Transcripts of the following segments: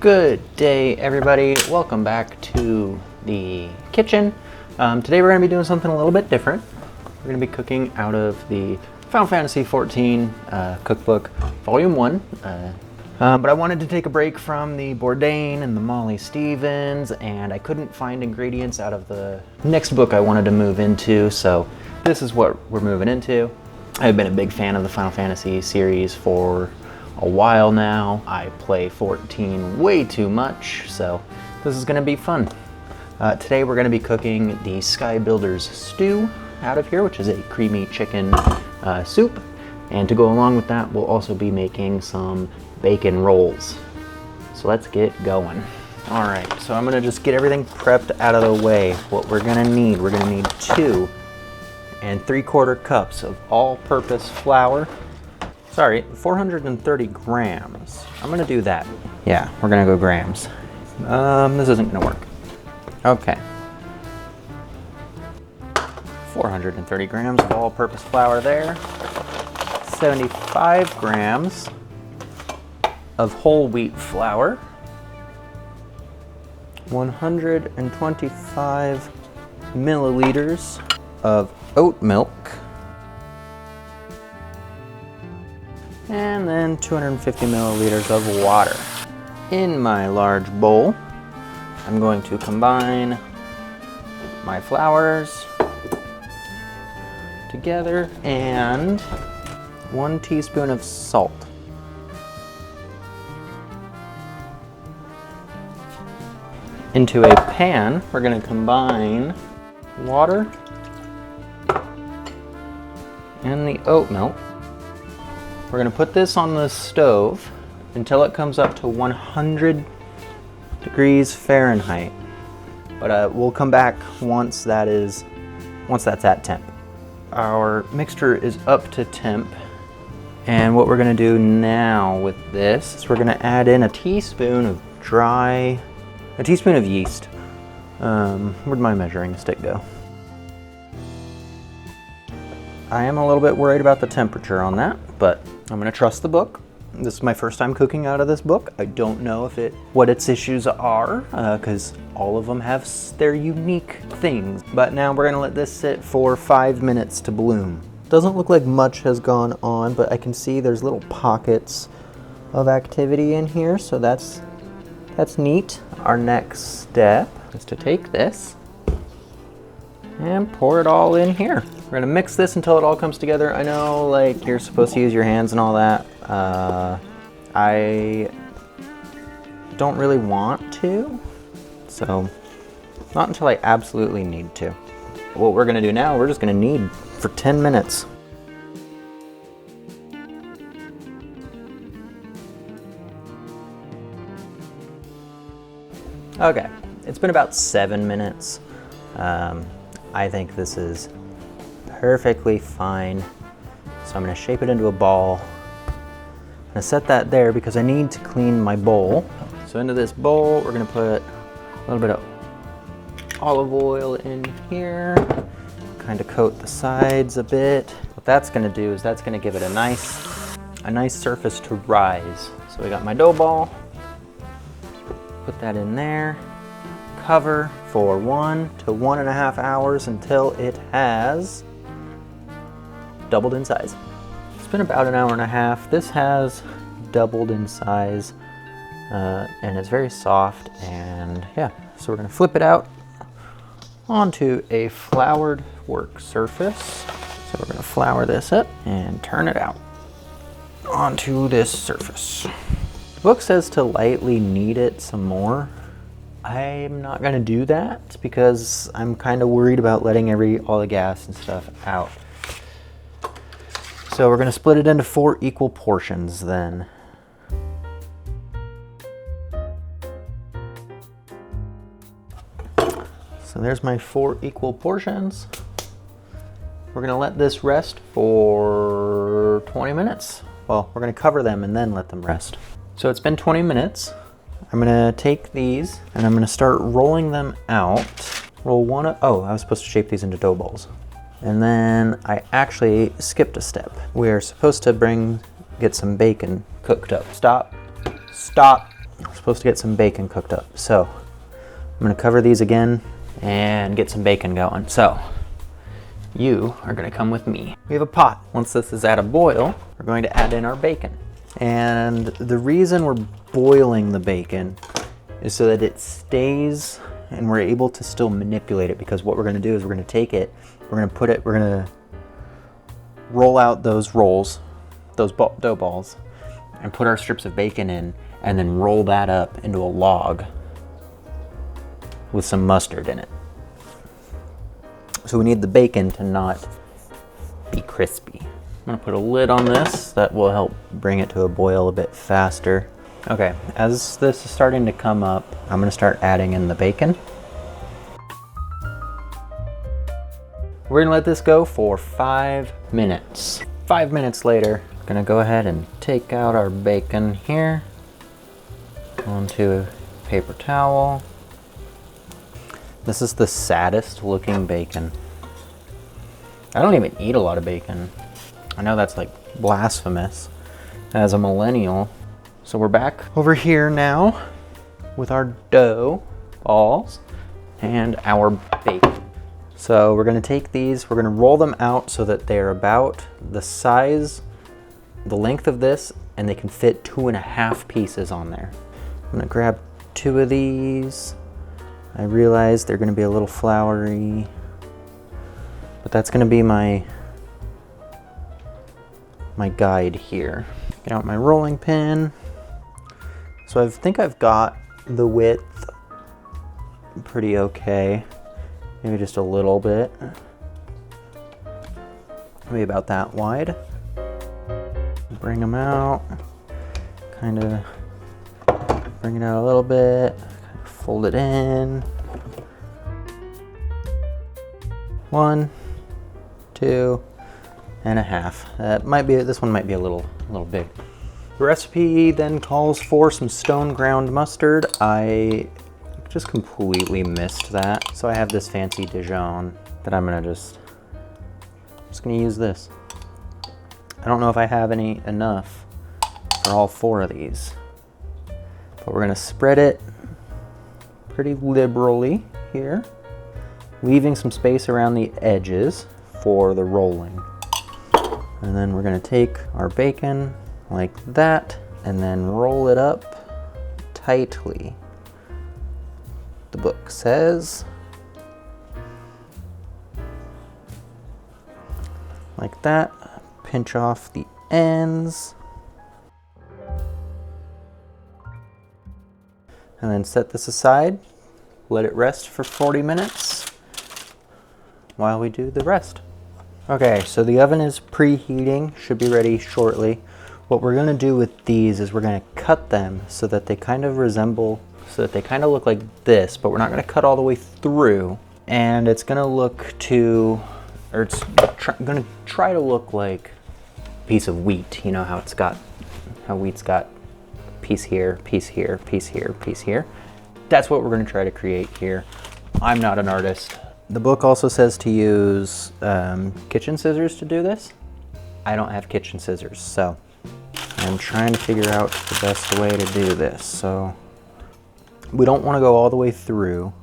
Good day, everybody. Welcome back to the kitchen. Today we're going to be doing something a little bit different. We're going to be cooking out of the Final Fantasy XIV cookbook, Volume 1. But I wanted to take a break from the Bourdain and the Molly Stevens, and I couldn't find ingredients out of the next book I wanted to move into, so this is what we're moving into. I've been a big fan of the Final Fantasy series for a while now. I play 14 way too much, so this is going to be fun. Today we're going to be cooking the Skybuilder's stew out of here, which is a creamy chicken soup. And to go along with that, we'll also be making some bacon rolls. So let's get going. All right, so I'm going to just get everything prepped out of the way. What we're going to need, 2 3/4 cups of all-purpose flour. Sorry, 430 grams. I'm gonna do that. Yeah, we're gonna go grams. This isn't gonna work. Okay. 430 grams of all-purpose flour there. 75 grams of whole wheat flour. 125 milliliters of oat milk. And then 250 milliliters of water. In my large bowl, I'm going to combine my flours together and 1 teaspoon of salt. Into a pan, we're going to combine water and the oat milk. We're going to put this on the stove until it comes up to 100 degrees Fahrenheit. But we'll come back once that's at temp. Our mixture is up to temp. And what we're going to do now with this is we're going to add in a teaspoon of yeast. Where'd my measuring stick go? I am a little bit worried about the temperature on that, but I'm going to trust the book. This is my first time cooking out of this book. I don't know what its issues are, because all of them have their unique things. But now we're going to let this sit for 5 minutes to bloom. Doesn't look like much has gone on, but I can see there's little pockets of activity in here, so that's neat. Our next step is to take this and pour it all in here. We're gonna mix this until it all comes together. I know, like, you're supposed to use your hands and all that. I don't really want to, so not until I absolutely need to. What we're gonna do now, we're just gonna knead for 10 minutes. Okay, it's been about 7 minutes. I think this is perfectly fine. So I'm going to shape it into a ball. I'm going to set that there because I need to clean my bowl. So into this bowl, we're going to put a little bit of olive oil in here. Kind of coat the sides a bit. What that's going to do is that's going to give it a nice surface to rise. So we got my dough ball. Put that in there. Cover for 1 to 1.5 hours until it has doubled in size. It's been about an hour and a half. This has doubled in size and it's very soft, and yeah, so we're going to flip it out onto a floured work surface. So we're going to flour this up and turn it out onto this surface. The book says to lightly knead it some more. I'm not going to do that because I'm kind of worried about letting all the gas and stuff out. So we're going to split it into 4 equal portions then. So there's my 4 equal portions. We're going to let this rest for 20 minutes. Well, we're going to cover them and then let them rest. So it's been 20 minutes. I'm gonna take these and I'm gonna start rolling them out. Roll one, oh, I was supposed to shape these into dough balls. And then I actually skipped a step. We're supposed to get some bacon cooked up. Stop. We're supposed to get some bacon cooked up. So I'm gonna cover these again and get some bacon going. So you are gonna come with me. We have a pot. Once this is at a boil, we're going to add in our bacon. And the reason we're boiling the bacon is so that it stays and we're able to still manipulate it, because what we're gonna do is we're gonna take it, we're gonna roll out those rolls, those dough balls, and put our strips of bacon in, and then roll that up into a log with some mustard in it. So we need the bacon to not be crispy. I'm gonna put a lid on this. That will help bring it to a boil a bit faster. Okay, as this is starting to come up, I'm gonna start adding in the bacon. We're gonna let this go for 5 minutes. 5 minutes later, I'm gonna go ahead and take out our bacon here onto a paper towel. This is the saddest looking bacon. I don't even eat a lot of bacon. I know that's like blasphemous as a millennial. So we're back over here now with our dough balls and our bacon. So we're gonna take these, we're gonna roll them out so that they're about the size, the length of this, and they can fit 2.5 pieces on there. I'm gonna grab 2 of these. I realize they're gonna be a little floury, but that's gonna be my guide here. Get out my rolling pin. So I think I've got the width pretty okay. Maybe just a little bit. Maybe about that wide. Bring them out. Kind of bring it out a little bit. Fold it in. 1, 2.5. This one might be a little big. The recipe then calls for some stone ground mustard. I just completely missed that. So I have this fancy Dijon that I'm just gonna use this. I don't know if I have enough for all 4 of these, but we're gonna spread it pretty liberally here, leaving some space around the edges for the rolling. And then we're gonna take our bacon like that and then roll it up tightly. The book says like that. Pinch off the ends and then set this aside. Let it rest for 40 minutes while we do the rest. Okay, so the oven is preheating, should be ready shortly. What we're gonna do with these is we're gonna cut them so that they kind of look like this, but we're not gonna cut all the way through. And it's gonna gonna try to look like a piece of wheat. You know how wheat's got piece here, piece here, piece here, piece here. That's what we're gonna try to create here. I'm not an artist. The book also says to use kitchen scissors to do this. I don't have kitchen scissors, so I'm trying to figure out the best way to do this. So we don't want to go all the way through.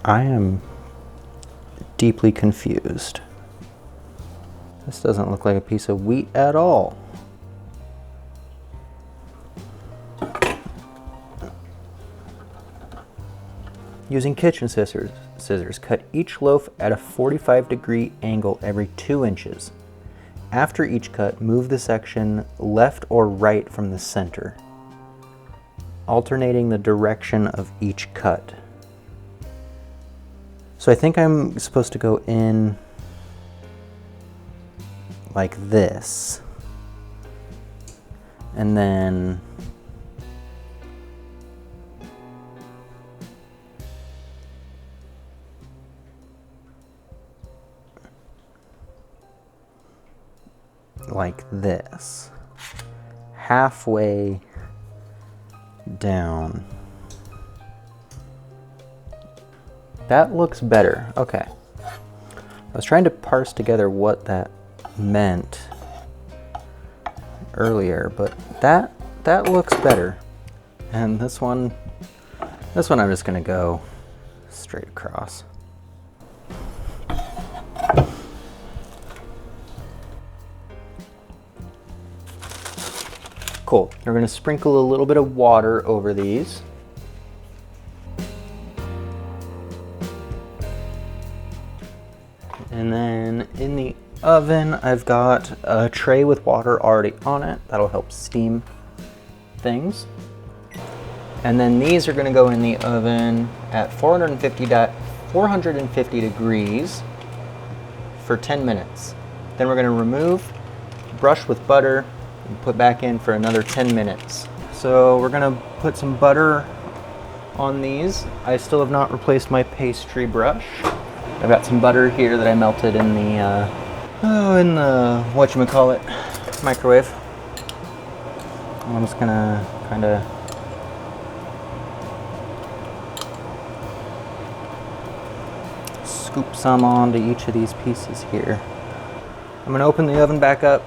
I am deeply confused. This doesn't look like a piece of wheat at all. Using kitchen scissors, cut each loaf at a 45-degree angle every 2 inches. After each cut, move the section left or right from the center, alternating the direction of each cut. So I think I'm supposed to go in like this, and then like this, halfway down. That looks better. Okay. I was trying to parse together what that meant. earlier, but that looks better. And this one I'm just gonna go straight across. Cool. We're gonna sprinkle a little bit of water over these. And then in the oven, I've got a tray with water already on it. That'll help steam things. And then these are gonna go in the oven at 450 degrees for 10 minutes. Then we're gonna remove, brush with butter, and put back in for another 10 minutes. So we're gonna put some butter on these. I still have not replaced my pastry brush. I've got some butter here that I melted in the, whatchamacallit, microwave. I'm just gonna kinda scoop some onto each of these pieces here. I'm gonna open the oven back up,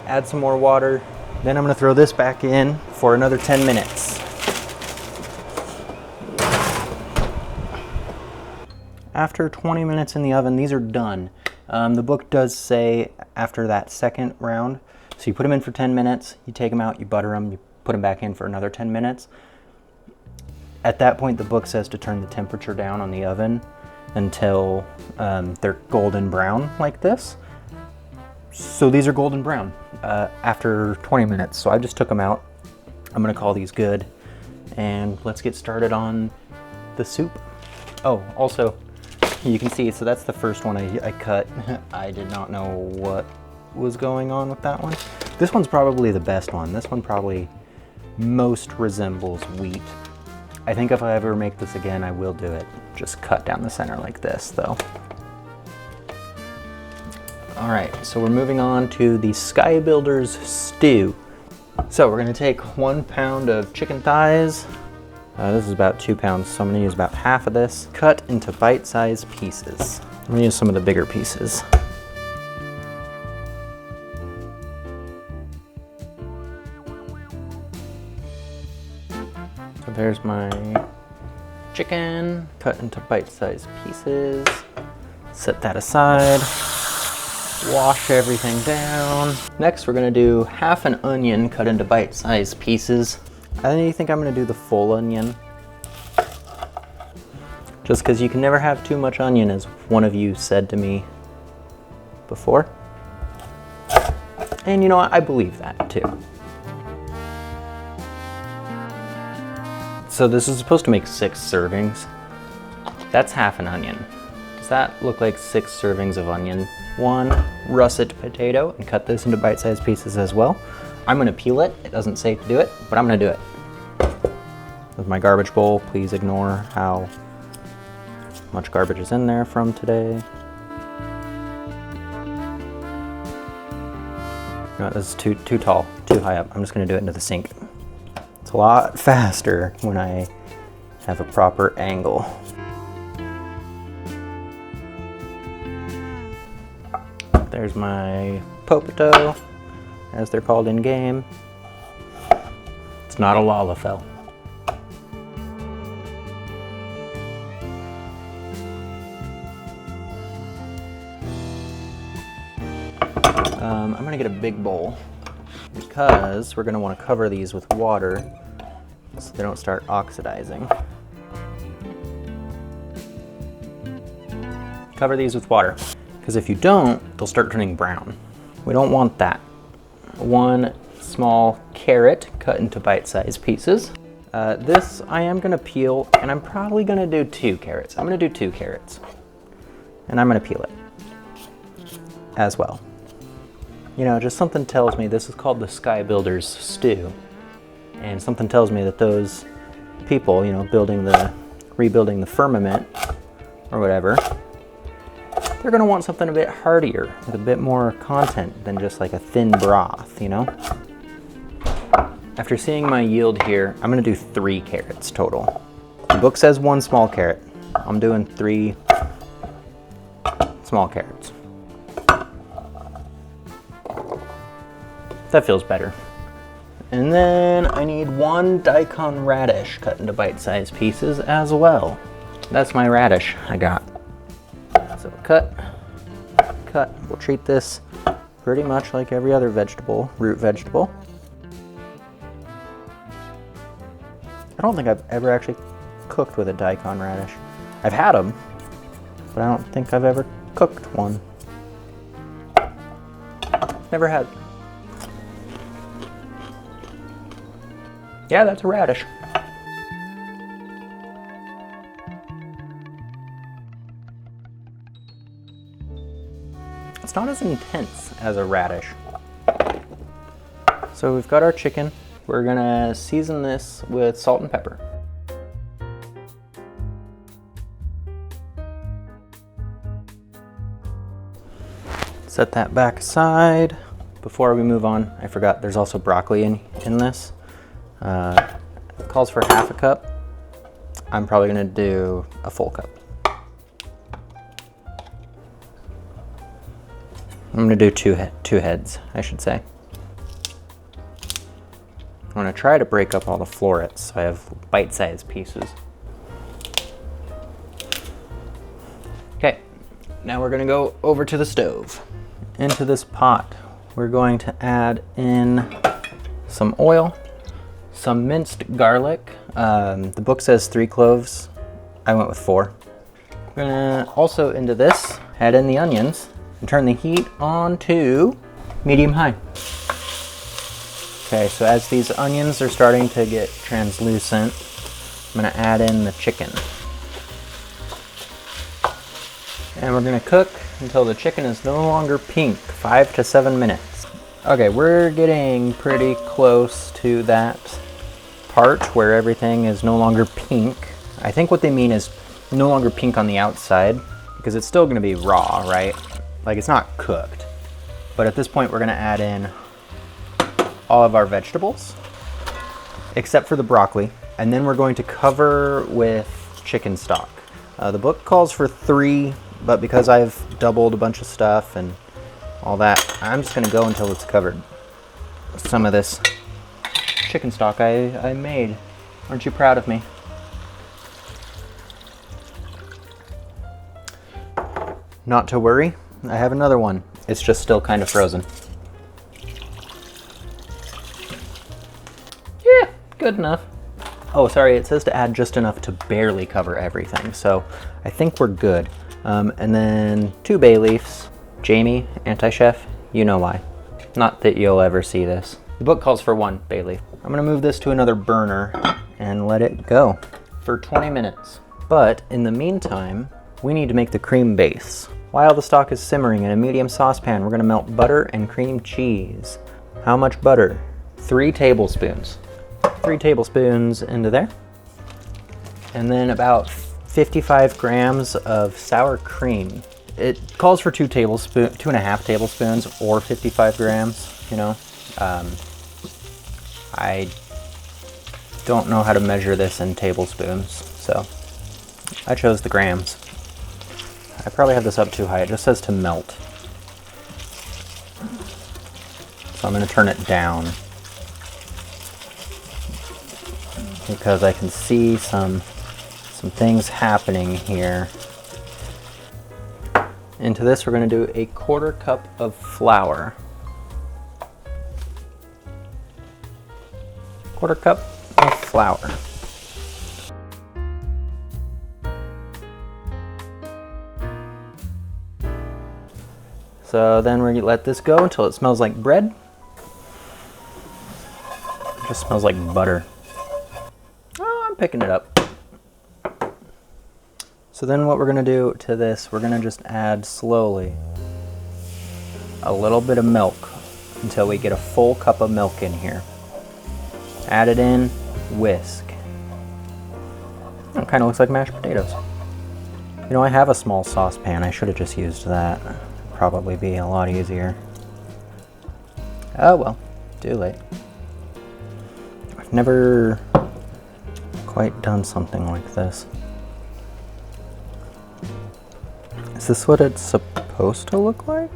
add some more water, then I'm gonna throw this back in for another 10 minutes. After 20 minutes in the oven, these are done. The book does say after that second round, so you put them in for 10 minutes, you take them out, you butter them, you put them back in for another 10 minutes. At that point, the book says to turn the temperature down on the oven until they're golden brown like this. So these are golden brown after 20 minutes. So I just took them out. I'm gonna call these good. And let's get started on the soup. Oh, also, you can see, so that's the first one I cut. I did not know what was going on with that one. This one's probably the best one. This one probably most resembles wheat. I think if I ever make this again, I will do it. Just cut down the center like this, though. All right, so we're moving on to the Skybuilder's stew. So we're gonna take 1 pound of chicken thighs. This is about 2 pounds, so I'm gonna use about half of this. Cut into bite-sized pieces. I'm gonna use some of the bigger pieces. So there's my chicken, cut into bite-sized pieces. Set that aside. Wash everything down. Next, we're gonna do half an onion cut into bite-sized pieces. I think I'm gonna do the full onion. Just because you can never have too much onion, as one of you said to me before. And you know what, I believe that too. So this is supposed to make 6 servings. That's half an onion. Does that look like 6 servings of onion? 1 russet potato, and cut this into bite-sized pieces as well. I'm gonna peel it. It doesn't say to do it, but I'm gonna do it. With my garbage bowl, please ignore how much garbage is in there from today. No, this is too tall, too high up. I'm just gonna do it into the sink. It's a lot faster when I have a proper angle. There's my popito, as they're called in game. It's not a lalafell. I'm gonna get a big bowl because we're gonna want to cover these with water so they don't start oxidizing. Cover these with water, because if you don't, they'll start turning brown. We don't want that. 1 small carrot cut into bite-sized pieces. This I am gonna peel, and I'm probably gonna do 2 carrots. I'm gonna do 2 carrots, and I'm gonna peel it as well. You know, just something tells me this is called the Skybuilder's stew, and something tells me that those people, you know, rebuilding the firmament or whatever, they're gonna want something a bit heartier with a bit more content than just like a thin broth, you know? After seeing my yield here, I'm gonna do 3 carrots total. The book says 1 small carrot. I'm doing 3 small carrots. That feels better. And then I need 1 daikon radish cut into bite-sized pieces as well. That's my radish I got. So cut. We'll treat this pretty much like every other vegetable, root vegetable. I don't think I've ever actually cooked with a daikon radish. I've had them, but I don't think I've ever cooked one. Never had. Yeah, that's a radish. It's not as intense as a radish. So we've got our chicken. We're gonna season this with salt and pepper. Set that back aside. Before we move on, I forgot there's also broccoli in this. It calls for half a cup. I'm probably gonna do a full cup. I'm gonna do two heads, I should say. I'm gonna try to break up all the florets so I have bite-sized pieces. Okay, now we're gonna go over to the stove. Into this pot, we're going to add in some oil, some minced garlic. The book says 3 cloves. I went with 4. We're gonna also into this, add in the onions and turn the heat on to medium-high. Okay, so as these onions are starting to get translucent, I'm gonna add in the chicken. And we're gonna cook until the chicken is no longer pink, 5 to 7 minutes. Okay, we're getting pretty close to that part where everything is no longer pink. I think what they mean is no longer pink on the outside, because it's still gonna be raw, right? Like, it's not cooked. But at this point, we're gonna add in all of our vegetables, except for the broccoli. And then we're going to cover with chicken stock. The book calls for 3, but because I've doubled a bunch of stuff and all that, I'm just gonna go until it's covered. Some of this chicken stock I made. Aren't you proud of me? Not to worry, I have another one. It's just still kind of frozen. Yeah, good enough. Oh, sorry, it says to add just enough to barely cover everything, so I think we're good. And then 2 bay leaves. Jamie, anti-chef, you know why. Not that you'll ever see this. The book calls for 1 bay leaf. I'm gonna move this to another burner and let it go for 20 minutes. But in the meantime, we need to make the cream base. While the stock is simmering in a medium saucepan, we're gonna melt butter and cream cheese. How much butter? 3 tablespoons. 3 tablespoons into there. And then about 55 grams of sour cream. It calls for 2.5 tablespoons or 55 grams, you know. I don't know how to measure this in tablespoons, so I chose the grams. I probably have this up too high. It just says to melt. So I'm going to turn it down because I can see some things happening here. Into this, we're going to do a 1/4 cup of flour. 1/4 cup of flour. So then we're going to let this go until it smells like bread. It just smells like butter. Oh, I'm picking it up. So then what we're gonna do to this, we're gonna just add slowly a little bit of milk until we get a full cup of milk in here. Add it in, whisk. It kind of looks like mashed potatoes. You know, I have a small saucepan. I should have just used that. It'd probably be a lot easier. Oh well, too late. I've never quite done something like this. Is this what it's supposed to look like?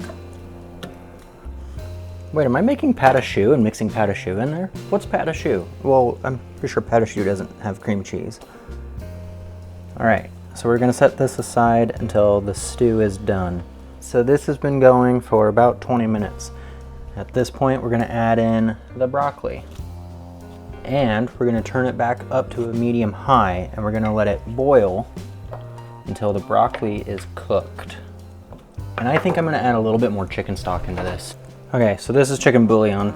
Wait, am I making pâte à choux and mixing pâte à choux in there? What's pâte à choux? Well, I'm pretty sure pâte à choux doesn't have cream cheese. All right, so we're gonna set this aside until the stew is done. So this has been going for about 20 minutes. At this point, we're gonna add in the broccoli. And we're gonna turn it back up to a medium high, and we're gonna let it boil until the broccoli is cooked. And I think I'm gonna add a little bit more chicken stock into this. Okay, so this is chicken bouillon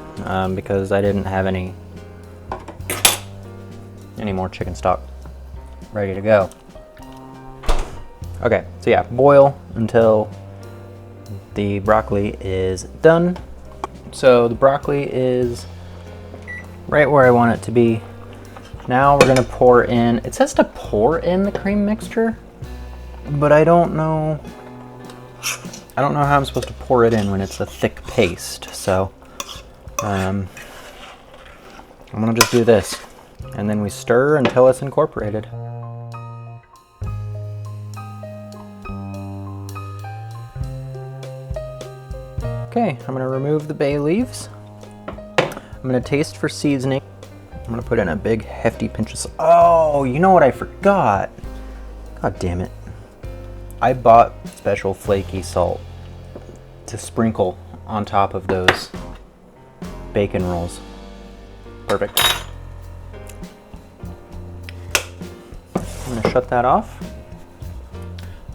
because I didn't have any more chicken stock ready to go. Okay, so yeah, boil until the broccoli is done. So the broccoli is right where I want it to be. Now we're gonna pour in, it says to pour in the cream mixture, but I don't know how I'm supposed to pour it in when it's a thick paste. So I'm gonna just do this, and then we stir until it's incorporated. Okay, I'm gonna remove the bay leaves. I'm gonna taste for seasoning. I'm gonna put in a big hefty pinch of salt. Oh, you know what I forgot? God damn it. I bought special flaky salt to sprinkle on top of those bacon rolls. Perfect. I'm gonna shut that off.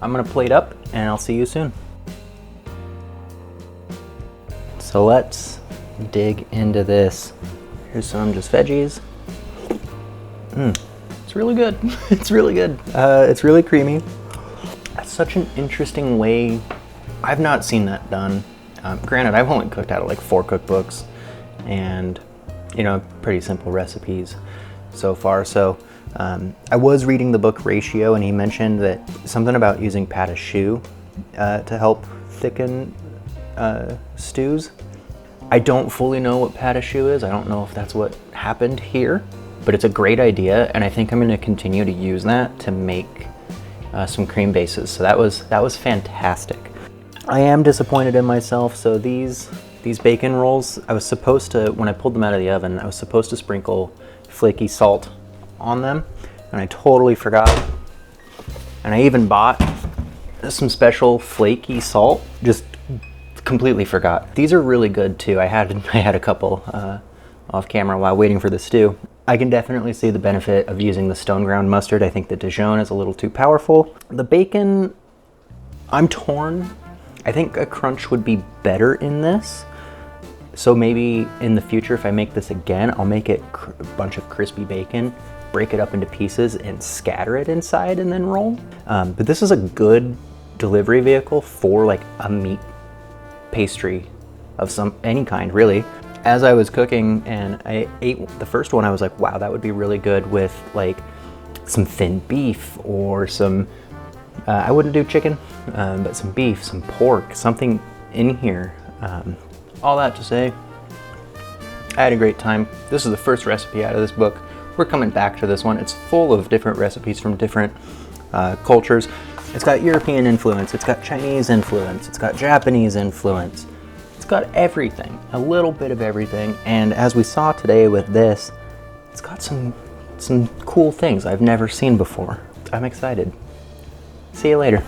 I'm gonna plate up and I'll see you soon. So let's dig into this. Here's some just veggies. It's really good. It's really good. It's really creamy. That's such an interesting way. I've not seen that done. Granted, I've only cooked out of like 4 cookbooks and, you know, pretty simple recipes so far. So I was reading the book Ratio, and he mentioned that something about using pâte à choux to help thicken stews. I don't fully know what pâte à choux is. I don't know if that's what happened here, but it's a great idea, and I think I'm going to continue to use that to make some cream bases. So that was fantastic. I am disappointed in myself. So these bacon rolls, I was supposed to, when I pulled them out of the oven, I was supposed to sprinkle flaky salt on them, and I totally forgot. And I even bought some special flaky salt, just completely forgot. These are really good too. I had a couple off camera while waiting for the stew. I can definitely see the benefit of using the stone ground mustard. I think the Dijon is a little too powerful. The bacon, I'm torn. I think a crunch would be better in this. So maybe in the future, if I make this again, I'll make it a bunch of crispy bacon, break it up into pieces and scatter it inside and then roll. But this is a good delivery vehicle for like a meat pastry of any kind, really. As I was cooking and I ate the first one, I was like, wow, that would be really good with like some thin beef or some, I wouldn't do chicken, but some beef, some pork, something in here. All that to say, I had a great time. This is the first recipe out of this book. We're coming back to this one. It's full of different recipes from different cultures. It's got European influence, it's got Chinese influence, it's got Japanese influence. It's got everything, a little bit of everything. And as we saw today with this, it's got some cool things I've never seen before. I'm excited. See you later.